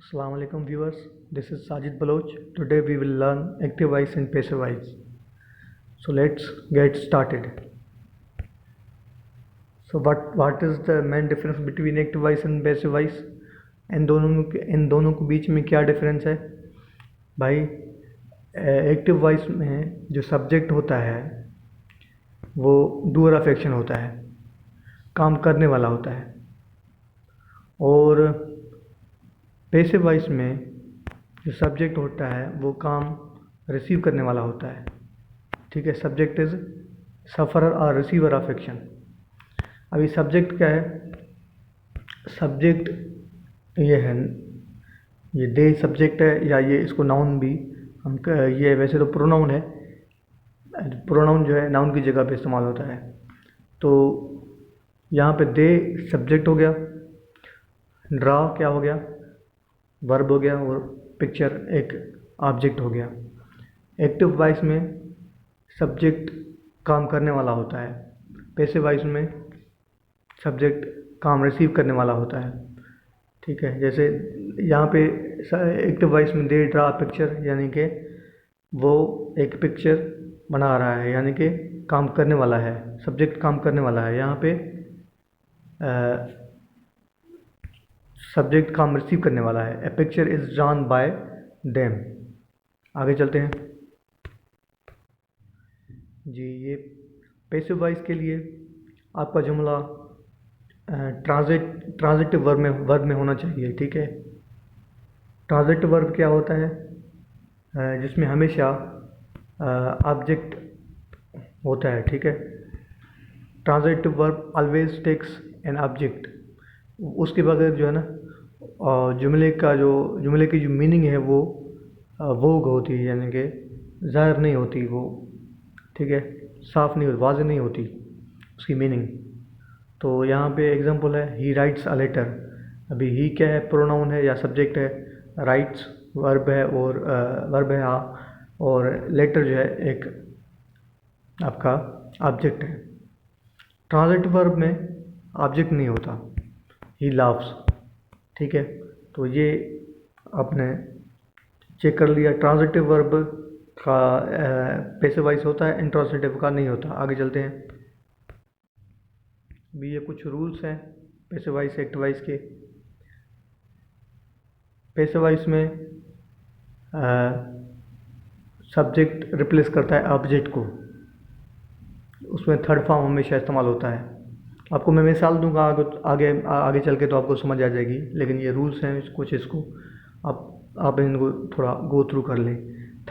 Assalamu alaikum viewers, this is Sajid Baloch. Today we will learn active voice and passive voice. So let's get started. So what is the main difference between active voice and passive voice? इन दोनों के बीच में क्या difference है भाई? Active voice में जो subject होता है वो डूअर ऑफ एक्शन होता है, काम करने वाला होता है, और पैसिव वॉइस में जो सब्जेक्ट होता है वो काम रिसीव करने वाला होता है। ठीक है, सब्जेक्ट इज सफरर और रिसीवर ऑफ एक्शन। अभी सब्जेक्ट क्या है? सब्जेक्ट ये है, ये दे सब्जेक्ट है, या ये इसको नाउन भी हम ये वैसे तो प्रोनाउन है, प्रोनाउन जो है नाउन की जगह पे इस्तेमाल होता है। तो यहाँ पे दे सब्जेक्ट हो गया, ड्रा क्या हो गया, वर्ब हो गया, और पिक्चर एक ऑब्जेक्ट हो गया। एक्टिव वॉइस में सब्जेक्ट काम करने वाला होता है, पैसिव वॉइस में सब्जेक्ट काम रिसीव करने वाला होता है। ठीक है, जैसे यहाँ पे एक्टिव वॉइस में दे ड्रा पिक्चर, यानी कि वो एक पिक्चर बना रहा है, यानी कि काम करने वाला है, सब्जेक्ट काम करने वाला है। यहाँ पे सब्जेक्ट काम रिसीव करने वाला है। A picture is drawn by them. आगे चलते हैं जी। ये पैसिव वॉइस के लिए आपका जुमला ट्रांजिटिव वर्ब में होना चाहिए। ठीक है, ट्रांजिटिव वर्ब क्या होता है? जिसमें हमेशा ऑब्जेक्ट होता है। ठीक है, transitive verb always takes an object. उसके बगैर जो है ना, जुमले की जो मीनिंग है वो वोग होती है, यानी कि ज़ाहिर नहीं होती वो। ठीक है, साफ नहीं, वाज़ेह नहीं होती उसकी मीनिंग। तो यहाँ पे एग्जांपल है, ही राइट्स अ लेटर। अभी ही क्या है? प्रोनाउन है या सब्जेक्ट है। राइट्स वर्ब है, और वर्ब है और लेटर जो है एक आपका ऑब्जेक्ट है। ट्रांजिटिव वर्ब में ऑब्जेक्ट नहीं होता, ही लव्स। ठीक है, तो ये आपने चेक कर लिया। ट्रांजिटिव वर्ब का पैसिव वॉइस होता है, इंट्रांजिटिव का नहीं होता। आगे चलते हैं। भी ये कुछ रूल्स हैं पैसिव वॉइस एक्टिव वॉइस के। पैसिव वॉइस में सब्जेक्ट रिप्लेस करता है ऑब्जेक्ट को, उसमें थर्ड फॉर्म हमेशा इस्तेमाल होता है। आपको मैं मिसाल दूंगा आगे चल के, तो आपको समझ आ जाएगी, लेकिन ये रूल्स हैं कुछ, इसको आप इनको थोड़ा गो थ्रू कर लें।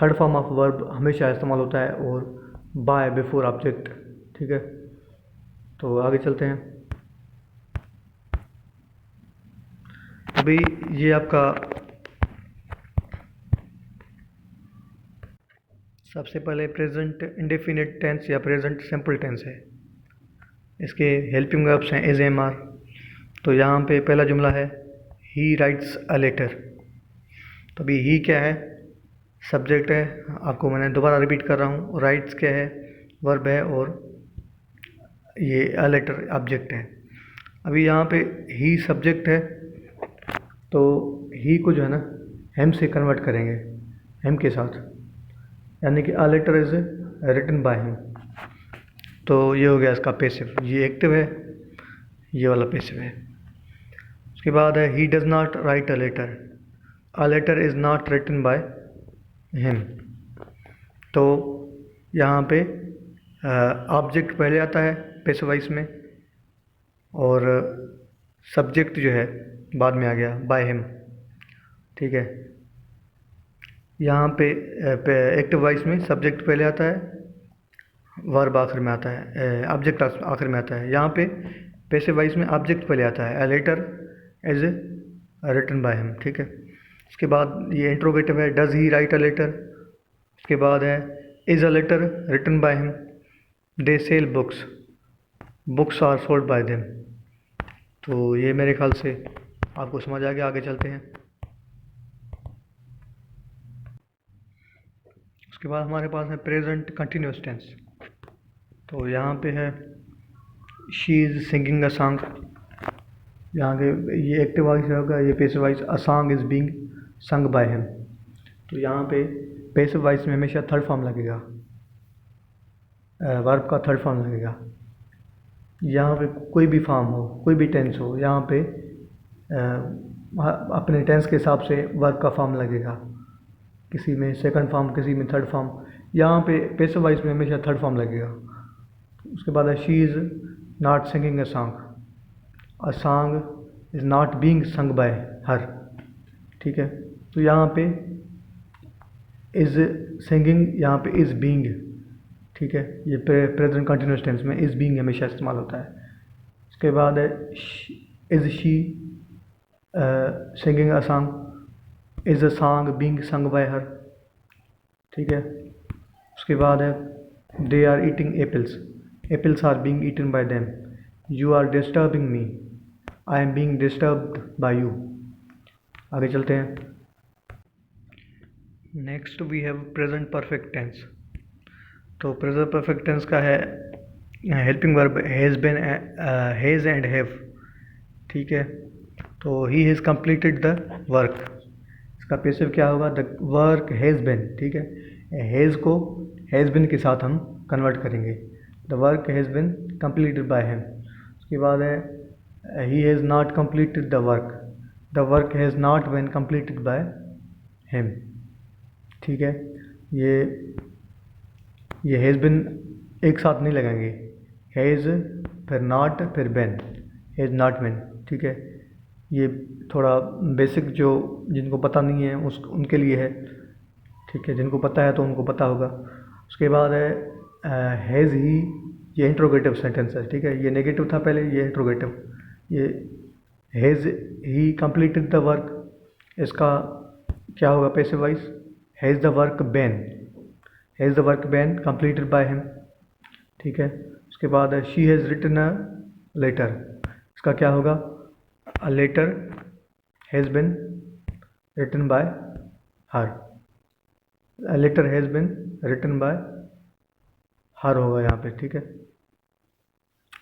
थर्ड फॉर्म ऑफ वर्ब हमेशा इस्तेमाल होता है, और बाय बिफोर ऑब्जेक्ट। ठीक है, तो आगे चलते हैं। अभी ये आपका सबसे पहले प्रेजेंट इंडेफिनिट टेंस या प्रेजेंट सिंपल टेंस है। इसके हेल्पिंग वर्ब्स हैं एज, एम, आर। तो यहाँ पे पहला जुमला है, ही राइट्स अ लेटर। तो अभी ही क्या है? सब्जेक्ट है। आपको मैंने दोबारा रिपीट कर रहा हूँ। राइट्स क्या है? वर्ब है, और ये अ लेटर ऑब्जेक्ट है। अभी यहाँ पे ही सब्जेक्ट है, तो ही को जो है ना हेम से कन्वर्ट करेंगे, हेम के साथ, यानी कि a letter is written by him. तो ये हो गया इसका पैसिव। ये एक्टिव है, ये वाला पैसिव है। उसके बाद है, he does not write a letter. A letter is not written by him. तो यहाँ पे ऑब्जेक्ट पहले आता है पैसिव वॉइस में, और सब्जेक्ट जो है बाद में आ गया, बाय हिम। ठीक है, यहाँ पे एक्टिव वॉइस में सब्जेक्ट पहले आता है, वर्ब आखिर में आता है, ऑब्जेक्ट आखिर में आता है। यहाँ पे पैसिव वॉइस में ऑब्जेक्ट पहले आता है, a letter is written by him. ठीक है, उसके बाद ये इंट्रोगेटिव है, does he write a letter. उसके बाद है, is a letter written by him. They sell books, books are sold by them. तो ये मेरे ख्याल से आपको समझ आ गया। आगे चलते हैं। उसके बाद हमारे पास है प्रेजेंट कंटिन्यूस टेंस। तो यहाँ पे है, she is singing a song. यहाँ के ये एक्टिव वॉइस होगा, ये passive voice, a song is being sung bye him. तो यहाँ पे पैसिव वॉइस में हमेशा थर्ड फॉर्म लगेगा, वर्ब का थर्ड फॉर्म लगेगा। यहाँ पे कोई भी फॉर्म हो, कोई भी टेंस हो, यहाँ पे अपने टेंस के हिसाब से वर्ब का फॉर्म लगेगा, किसी में सेकंड फॉर्म, किसी में थर्ड फॉर्म। यहाँ पे पैसिव वॉइस में हमेशा थर्ड फॉर्म लगेगा। उसके बाद है she is not singing a song is not being sung by her. ठीक है, तो यहाँ पे इज़ सिंगिंग, यहाँ पे इज़ बीइंग। ठीक है, ये प्रेजेंट कंटिन्यूस टेंस में इज़ बीइंग हमेशा इस्तेमाल होता है। उसके बाद है is she singing a song, is a song being sung by her. ठीक है, उसके बाद है they are eating apples, apples are being eaten by them. You are disturbing me, I am being disturbed by you. आगे चलते हैं। Next we have present perfect tense. तो present perfect tense का है helping verb has been, has and have. ठीक है, तो he has completed the work, इसका पैसिव क्या होगा, द वर्क हैज़ बिन। ठीक है, हैज़ को हैज़ बिन के साथ हम कन्वर्ट करेंगे, the work has been completed by him. उसके बाद है he has not completed the work has not been completed by him. ठीक है, ये हैज़ बिन एक साथ नहीं लगाएंगे, हैज़ फिर नॉट फिर बिन, हैज़ नॉट बिन। ठीक है, ये थोड़ा बेसिक जो जिनको पता नहीं है उनके लिए है। ठीक है, जिनको पता है तो उनको पता होगा। उसके बाद है हैज़ ही, ये इंट्रोगेटिव सेंटेंस है। ठीक है, ये नेगेटिव था पहले, ये इंट्रोगेटिव। ये has he completed the work, इसका क्या होगा passive voice, has the work been, has the work been completed by him. ठीक है, उसके बाद है she has written a letter, इसका क्या होगा, a letter has been written by her, a letter has been written by her होगा यहाँ पे। ठीक है,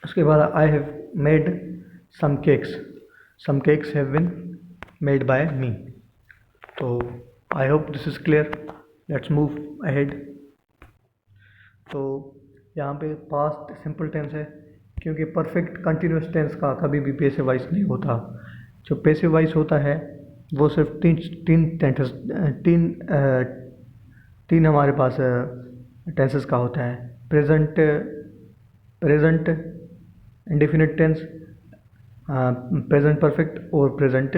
उसके बाद I have made some cakes have been made by me. तो I hope this is clear, let's move ahead. तो यहाँ पे पास्ट सिंपल टेंस है, क्योंकि परफेक्ट कंटिन्यूस टेंस का कभी भी पैसिव वॉइस नहीं होता। जो पैसिव वॉइस होता है वो सिर्फ तीन हमारे पास टेंसेस का होता है, present indefinite tense, present perfect और प्रेजेंट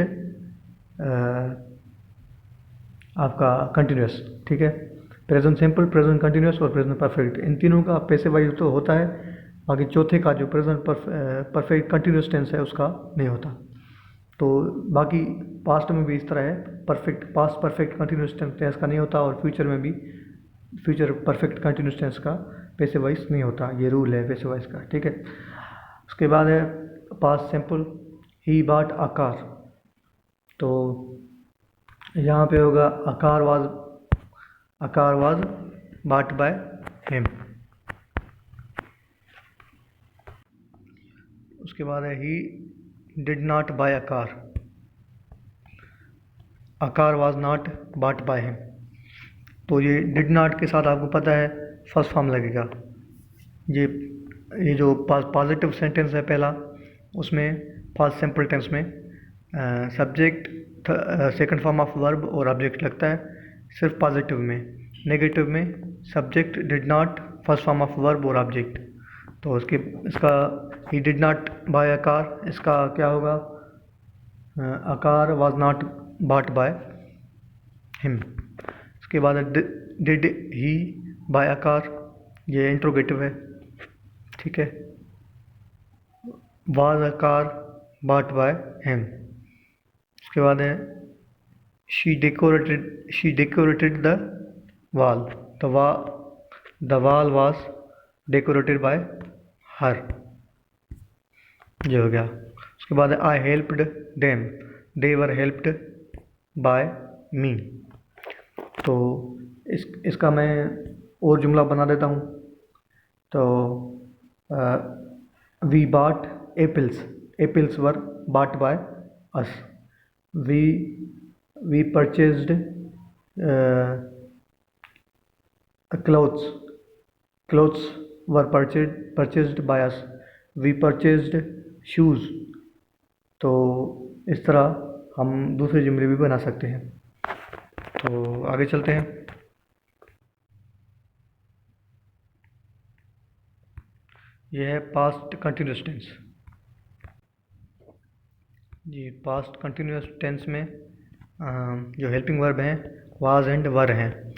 आपका कंटिन्यूस। ठीक है, प्रेजेंट सिंपल, प्रेजेंट कंटिन्यूस और प्रेजेंट परफेक्ट, इन तीनों का पैसिव वॉइस तो होता है। बाकी चौथे का जो प्रेजेंट परफेक्ट कंटिन्यूस टेंस है उसका नहीं होता। तो बाकी पास्ट में भी इस तरह है, पास्ट परफेक्ट कंटिन्यूस टेंस का नहीं होता, और फ्यूचर में भी फ्यूचर परफेक्ट कंटिन्यूस टेंस का पैसिव वॉइस नहीं होता। ये रूल है पैसिव वॉइस का। ठीक है, उसके बाद है past simple, he bought a car. तो यहाँ पे होगा अकार वाज बॉट बाय हिम। उसके बाद है he did not buy a car was not bought by him. तो ये डिड नॉट के साथ आपको पता है फर्स्ट फॉर्म लगेगा। ये जो पॉजिटिव सेंटेंस है पहला, उसमें पास्ट सिंपल टेंस में subject second form of verb और ऑब्जेक्ट लगता है सिर्फ पॉजिटिव में। नेगेटिव में subject did not first form of verb और ऑब्जेक्ट। तो इसका he did not buy a car, इसका क्या होगा, a car was not bought by him. उसके बाद did he buy a car, ये इंट्रोगेटिव है। ठीक है, was a car bought by him. उसके बाद है she decorated the wall, the wall was decorated by her, ये हो गया। उसके बाद I helped them, they were helped by me. तो इसका मैं और जुमला बना देता हूँ। तो we bought apples were bought by us. We purchased clothes. Clothes were purchased by us. We purchased shoes. तो इस तरह हम दूसरे जुमले भी बना सकते हैं। तो आगे चलते हैं। यह है पास्ट कंटिन्यूस टेंस। जी, पास्ट कंटिन्यूस टेंस में जो हेल्पिंग वर्ब हैं वाज एंड वर हैं।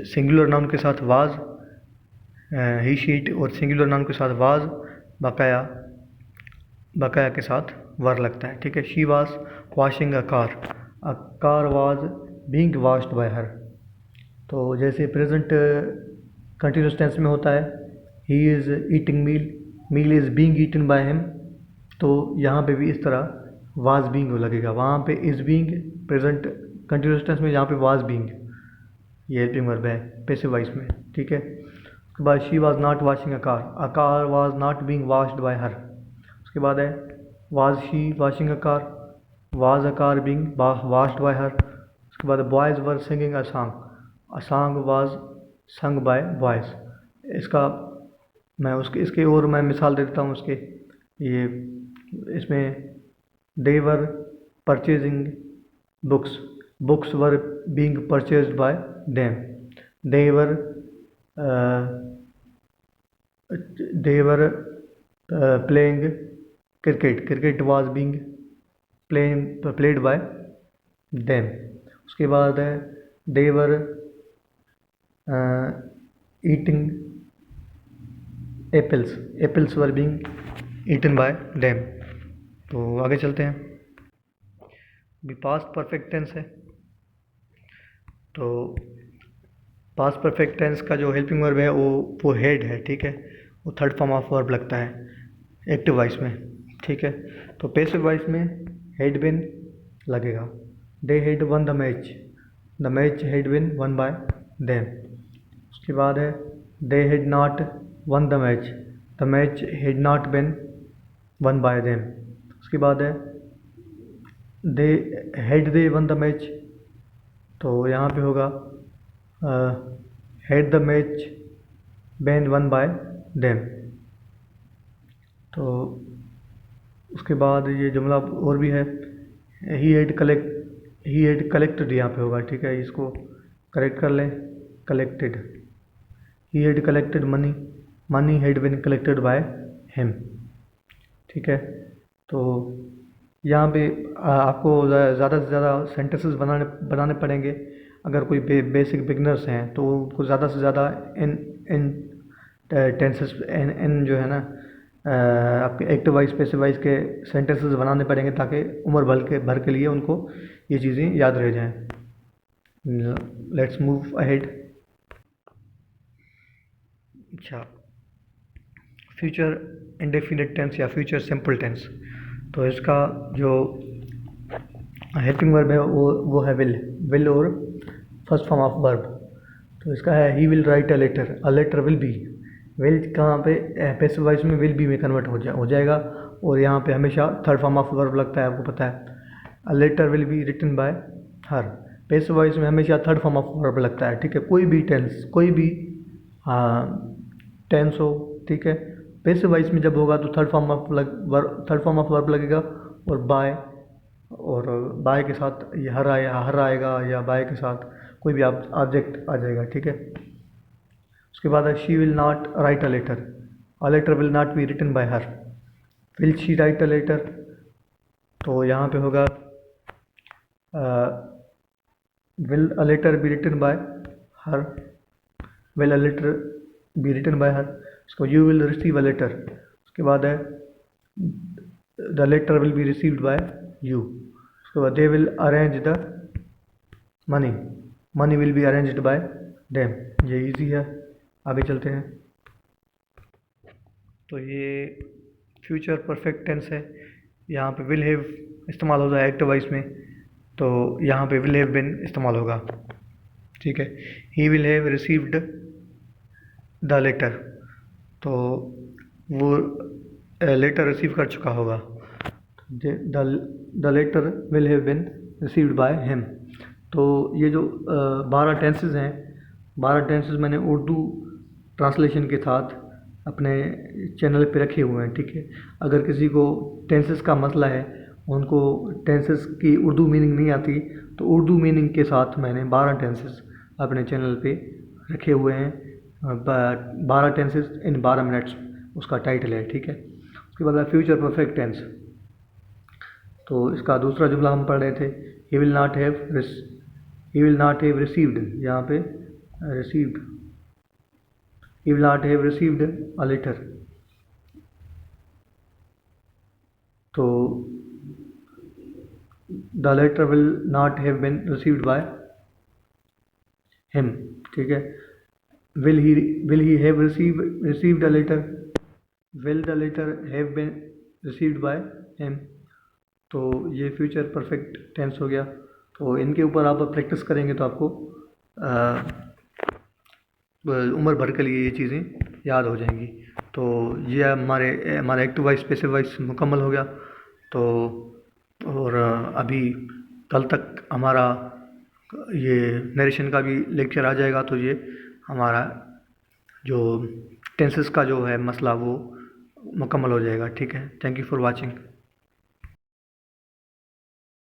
सिंगुलर नाउन के साथ वाज, ही शीट, और सिंगुलर नाउन के साथ वाज, बकाया के साथ वर लगता है। ठीक है। She was washing a car was being washed by her. तो जैसे प्रेजेंट कंटिन्यूस टेंस में होता है he is eating meal is being eaten by him, तो यहाँ पे भी इस तरह वाज बीइंग लगेगा। वहाँ पे is being present continuous tense में, यहाँ पे वाज बीइंग ये हेल्पिंग वर्ब है पैसिव वॉइस में। ठीक है। उसके बाद she was not washing a car was not being washed by her. उसके बाद है was she washing a car being washed by her. उसके बाद boys were singing a song was sung by boys. इसका मैं इसके और मैं मिसाल दे देता हूँ उसके। ये इसमें they were purchasing books were being purchased by them. They were playing cricket was being played by them. उसके बाद है they were eating apples were being eaten by them. तो आगे चलते हैं। भी पास्ट परफेक्ट टेंस है। तो पास्ट परफेक्ट टेंस का जो हेल्पिंग वर्ब है वो हेड है। ठीक है। वो थर्ड फॉर्म ऑफ वर्ब लगता है एक्टिव वॉइस में। ठीक है। तो पैसिव वॉइस में हेड बिन लगेगा। They had one the match had been one by them. उसके बाद है they had not one the match had not been one by them. उसके बाद है दे वन द मैच, तो यहाँ पे होगा had the match been one by them. तो उसके बाद ये जुमला और भी है ही हैड कलेक्टेड, यहाँ पे होगा। ठीक है। इसको करेक्ट कर लें, collected. He had collected money had been collected by him. ठीक है। तो यहाँ पे आपको ज़्यादा से ज़्यादा सेंटेंसेस बनाने पड़ेंगे। अगर कोई बेसिक बिगनर्स हैं तो उनको ज़्यादा से ज़्यादा इन टेंसेस इन जो है ना आपके एक्टिव वॉइस पैसिव वॉइस के सेंटेंसेस बनाने पड़ेंगे ताकि उम्र भर के लिए उनको ये चीज़ें याद रह जाएं। Let's move ahead. अच्छा, फ्यूचर इंडेफिनिट टेंस या फ्यूचर सिंपल टेंस। तो इसका जो हेल्पिंग वर्ब है वो है विल और फर्स्ट फॉर्म ऑफ वर्ब। तो इसका है he will write a letter will be. Will कहाँ पे पैसिव वॉइस में विल बी में कन्वर्ट हो जाएगा, और यहाँ पे हमेशा थर्ड फॉर्म ऑफ वर्ब लगता है, आपको पता है। A letter will be written by her. Passive voice में हमेशा थर्ड फॉर्म ऑफ वर्ब लगता है। ठीक है। कोई भी टेंस हो। ठीक है। पैसिव वॉइस में जब होगा तो थर्ड फॉर्म ऑफ वर्ब लगेगा, और बाय के साथ ये हर आएगा, या बाय के साथ कोई भी ऑब्जेक्ट आ जाएगा। ठीक है। उसके बाद है she will not write a letter will not be written by her. Will she write a letter, तो यहाँ पे होगा will a letter be written by her, will a letter be written by her. उसको you will receive a letter. उसके बाद है the letter will be received by you. उसके बाद they will arrange the money will be arranged by them. ये easy है। आगे चलते हैं। तो ये फ्यूचर परफेक्ट टेंस है। यहाँ पे विल हैव इस्तेमाल होता है एक्टिव वॉइस में, तो यहाँ पे विल हैव बिन इस्तेमाल होगा। ठीक है। He will have received the letter, तो वो लेटर रिसीव कर चुका होगा। The letter will have been received by him. तो ये जो 12 टेंसेस हैं, 12 टेंसेस मैंने उर्दू ट्रांसलेशन के साथ अपने चैनल पे रखे हुए हैं, ठीक है। अगर किसी को टेंसेस का मसला है, उनको टेंसेस की उर्दू मीनिंग नहीं आती, तो उर्दू मीनिंग के साथ मैंने 12 टेंसेस अपने चैनल पे रखे हुए हैं। 12 टेंसेस इन 12 मिनट्स उसका टाइटल है, ठीक है। उसके बाद फ्यूचर परफेक्ट टेंस। तो इसका दूसरा जुमला हम पढ़ रहे थे, he will not have received, यहाँ पे received, he will not have received a letter। तो the letter will not have been received by him, ठीक है। will he have received a letter, will the letter have been received by him। तो ये future perfect tense हो गया। तो इनके ऊपर आप प्रैक्टिस करेंगे तो आपको उम्र भर के लिए ये चीज़ें याद हो जाएंगी। तो ये हमारा एक्टिव वॉइस पैसिव वॉइस मुकम्मल हो गया। तो और अभी कल तक हमारा ये नरेशन का भी लेक्चर आ जाएगा। तो ये हमारा जो टेंसेस का जो है मसला वो मुकम्मल हो जाएगा, ठीक है। Thank you for watching.